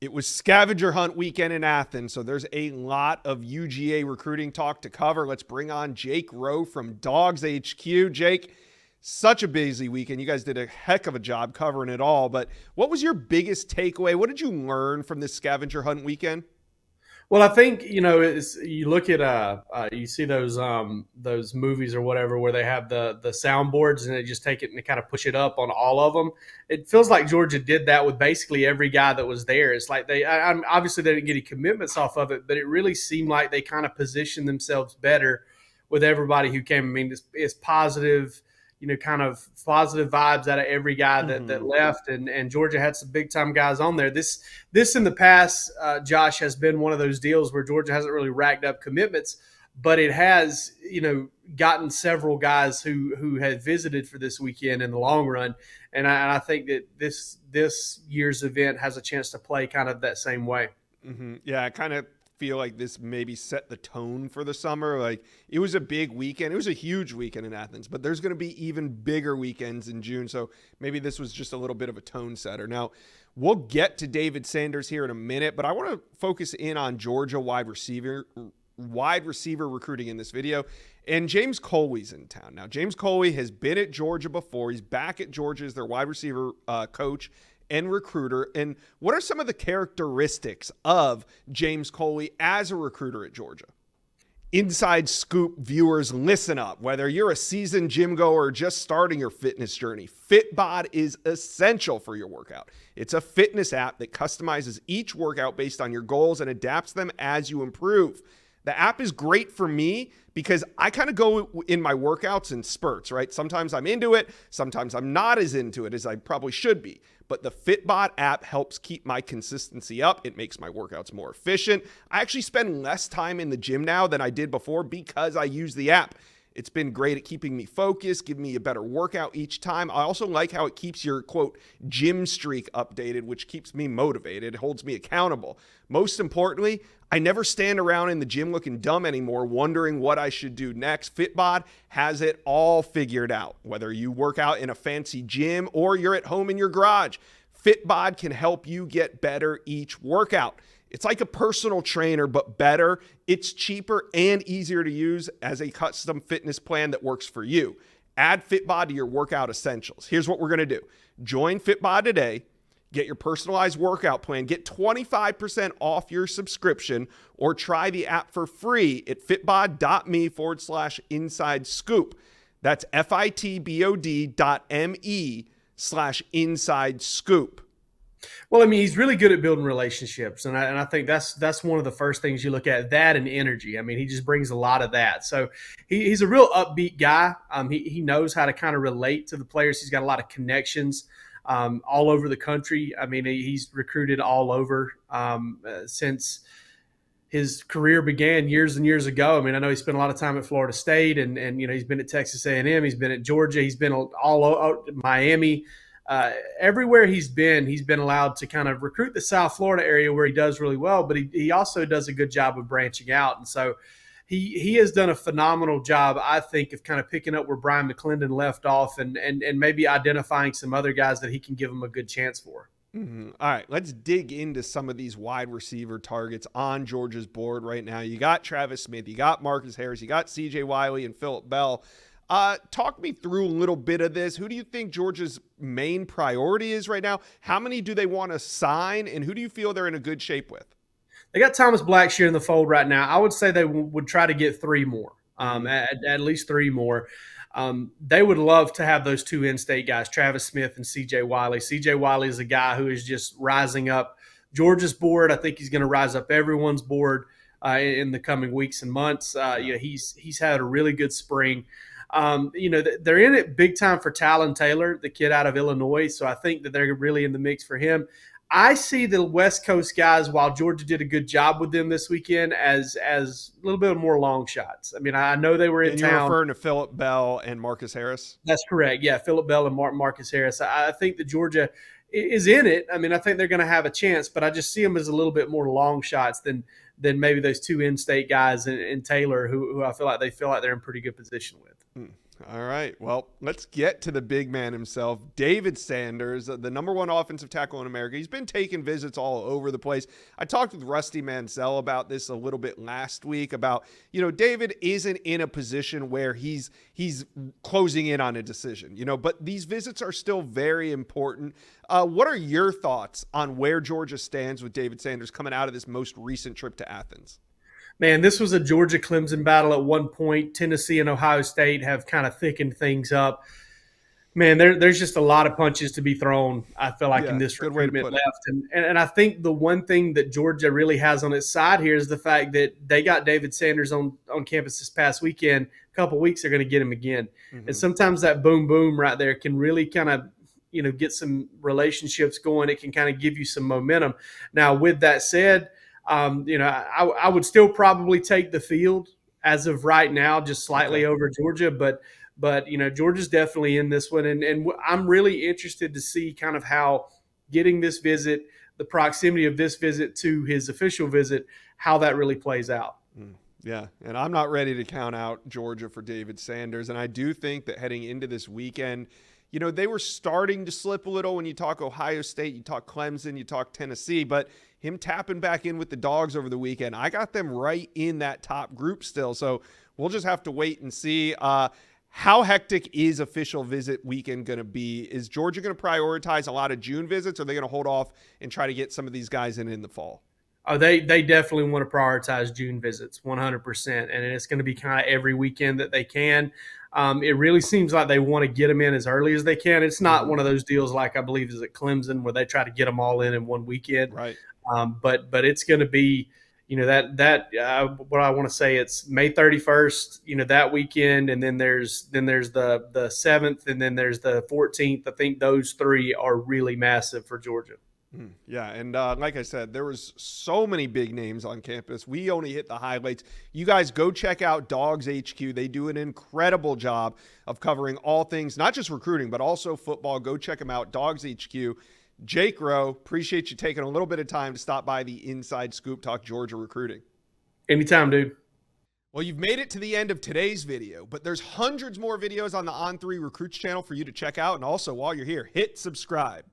It was scavenger hunt weekend in Athens, so there's a lot of UGA recruiting talk to cover. Let's bring on Jake Rowe from Dawgs HQ. Jake, such a busy weekend. You guys did a heck of a job covering it all, but what was your biggest takeaway? What did you learn from this scavenger hunt weekend? Well, I think you look at you see those movies or whatever where they have the soundboards and they just take it and they kind of push it up on all of them. It feels like Georgia did that with basically every guy that was there. It's like obviously they didn't get any commitments off of it, but it really seemed like they kind of positioned themselves better with everybody who came. I mean, it's positive, kind of positive vibes out of every guy that left, and Georgia had some big time guys on there. This in the past, Josh, has been one of those deals where Georgia hasn't really racked up commitments, but it has, gotten several guys who had visited for this weekend in the long run, and I think that this year's event has a chance to play kind of that same way. Yeah, I kind of feel like this maybe set the tone for the summer. Like, it was a big weekend. It was a huge weekend in Athens, but there's going to be even bigger weekends in June. So maybe this was just a little bit of a tone setter. Now, we'll get to David Sanders here in a minute, but I want to focus in on Georgia wide receiver recruiting in this video. And James Coley's in town. Now, James Coley has been at Georgia before. He's back at Georgia as their wide receiver coach and recruiter. And what are some of the characteristics of James Coley as a recruiter at Georgia? Inside Scoop viewers, listen up. Whether you're a seasoned gym goer or just starting your fitness journey, Fitbod is essential for your workout. It's a fitness app that customizes each workout based on your goals and adapts them as you improve. The app is great for me because I kind of go in my workouts in spurts, right? Sometimes I'm into it. Sometimes I'm not as into it as I probably should be. But the Fitbod app helps keep my consistency up. It makes my workouts more efficient. I actually spend less time in the gym now than I did before because I use the app. It's been great at keeping me focused, giving me a better workout each time. I also like how it keeps your, quote, gym streak updated, which keeps me motivated. It holds me accountable. Most importantly, I never stand around in the gym looking dumb anymore, wondering what I should do next. Fitbod has it all figured out. Whether you work out in a fancy gym or you're at home in your garage, Fitbod can help you get better each workout. It's like a personal trainer, but better. It's cheaper and easier to use as a custom fitness plan that works for you. Add Fitbod to your workout essentials. Here's what we're going to do. Join Fitbod today. Get your personalized workout plan. Get 25% off your subscription or try the app for free at fitbod.me/inside scoop. That's fitbod.me/inside scoop. Well, I mean, he's really good at building relationships, and I think that's one of the first things you look at. That and energy. I mean, he just brings a lot of that. So he's a real upbeat guy. He knows how to kind of relate to the players. He's got a lot of connections all over the country. I mean, he's recruited all over since his career began years and years ago. I mean, I know he spent a lot of time at Florida State, and he's been at Texas A&M. He's been at Georgia. He's been all over Miami. Everywhere he's been allowed to kind of recruit the South Florida area where he does really well, but he also does a good job of branching out. And so he has done a phenomenal job, I think, of kind of picking up where Brian McClendon left off and maybe identifying some other guys that he can give him a good chance for. All right, let's dig into some of these wide receiver targets on Georgia's board right now. You got Travis Smith, you got Marcus Harris, you got CJ Wiley and Phillip Bell. Talk me through a little bit of this. Who do you think Georgia's main priority is right now? How many do they want to sign, and who do you feel they're in a good shape with? They got Thomas Blackshear in the fold right now. I would say they would try to get three more, at least three more. They would love to have those two in-state guys, Travis Smith and CJ Wiley. CJ Wiley is a guy who is just rising up Georgia's board. I think he's going to rise up everyone's board in the coming weeks and months. He's had a really good spring. They're in it big time for Talon Taylor, the kid out of Illinois. So I think that they're really in the mix for him. I see the West Coast guys, while Georgia did a good job with them this weekend, as a little bit more long shots. I mean, I know they were in town. You're referring to Phillip Bell and Marcus Harris? That's correct. Yeah, Phillip Bell and Marcus Harris. I think that Georgia is in it. I mean, I think they're going to have a chance, but I just see them as a little bit more long shots than maybe those two in-state guys and Taylor, who I feel like they're in pretty good position with. All right. Well, let's get to the big man himself, David Sanders, the #1 offensive tackle in America. He's been taking visits all over the place. I talked with Rusty Mansell about this a little bit last week about, David isn't in a position where he's closing in on a decision, but these visits are still very important. What are your thoughts on where Georgia stands with David Sanders coming out of this most recent trip to Athens? Man, this was a Georgia-Clemson battle at one point. Tennessee and Ohio State have kind of thickened things up. Man, there's just a lot of punches to be thrown, I feel like, in this recruitment left. And I think the one thing that Georgia really has on its side here is the fact that they got David Sanders on campus this past weekend. A couple weeks, they're going to get him again. Mm-hmm. And sometimes that boom, boom right there can really kind of, get some relationships going. It can kind of give you some momentum. Now, with that said, I would still probably take the field as of right now, just slightly over Georgia, but Georgia's definitely in this one, and I'm really interested to see kind of how getting this visit, the proximity of this visit to his official visit, how that really plays out. Yeah, and I'm not ready to count out Georgia for David Sanders, and I do think that heading into this weekend, they were starting to slip a little. When you talk Ohio State, you talk Clemson, you talk Tennessee, but him tapping back in with the Dawgs over the weekend, I got them right in that top group still. So we'll just have to wait and see. How hectic is official visit weekend going to be? Is Georgia going to prioritize a lot of June visits, or are they going to hold off and try to get some of these guys in the fall? Oh, they definitely want to prioritize June visits, 100%, and it's going to be kind of every weekend that they can. It really seems like they want to get them in as early as they can. It's not one of those deals like I believe is at Clemson where they try to get them all in one weekend. Right. But it's going to be, what I want to say, it's May 31st, that weekend, and then there's the 7th, and then there's the 14th. I think those three are really massive for Georgia. Yeah, and like I said, there was so many big names on campus. We only hit the highlights. You guys go check out Dawgs HQ. They do an incredible job of covering all things, not just recruiting, but also football. Go check them out, Dawgs HQ. Jake Rowe, appreciate you taking a little bit of time to stop by the Inside Scoop Talk Georgia Recruiting. Anytime, dude. Well, you've made it to the end of today's video, but there's hundreds more videos on the On3 Recruits channel for you to check out. And also, while you're here, hit subscribe.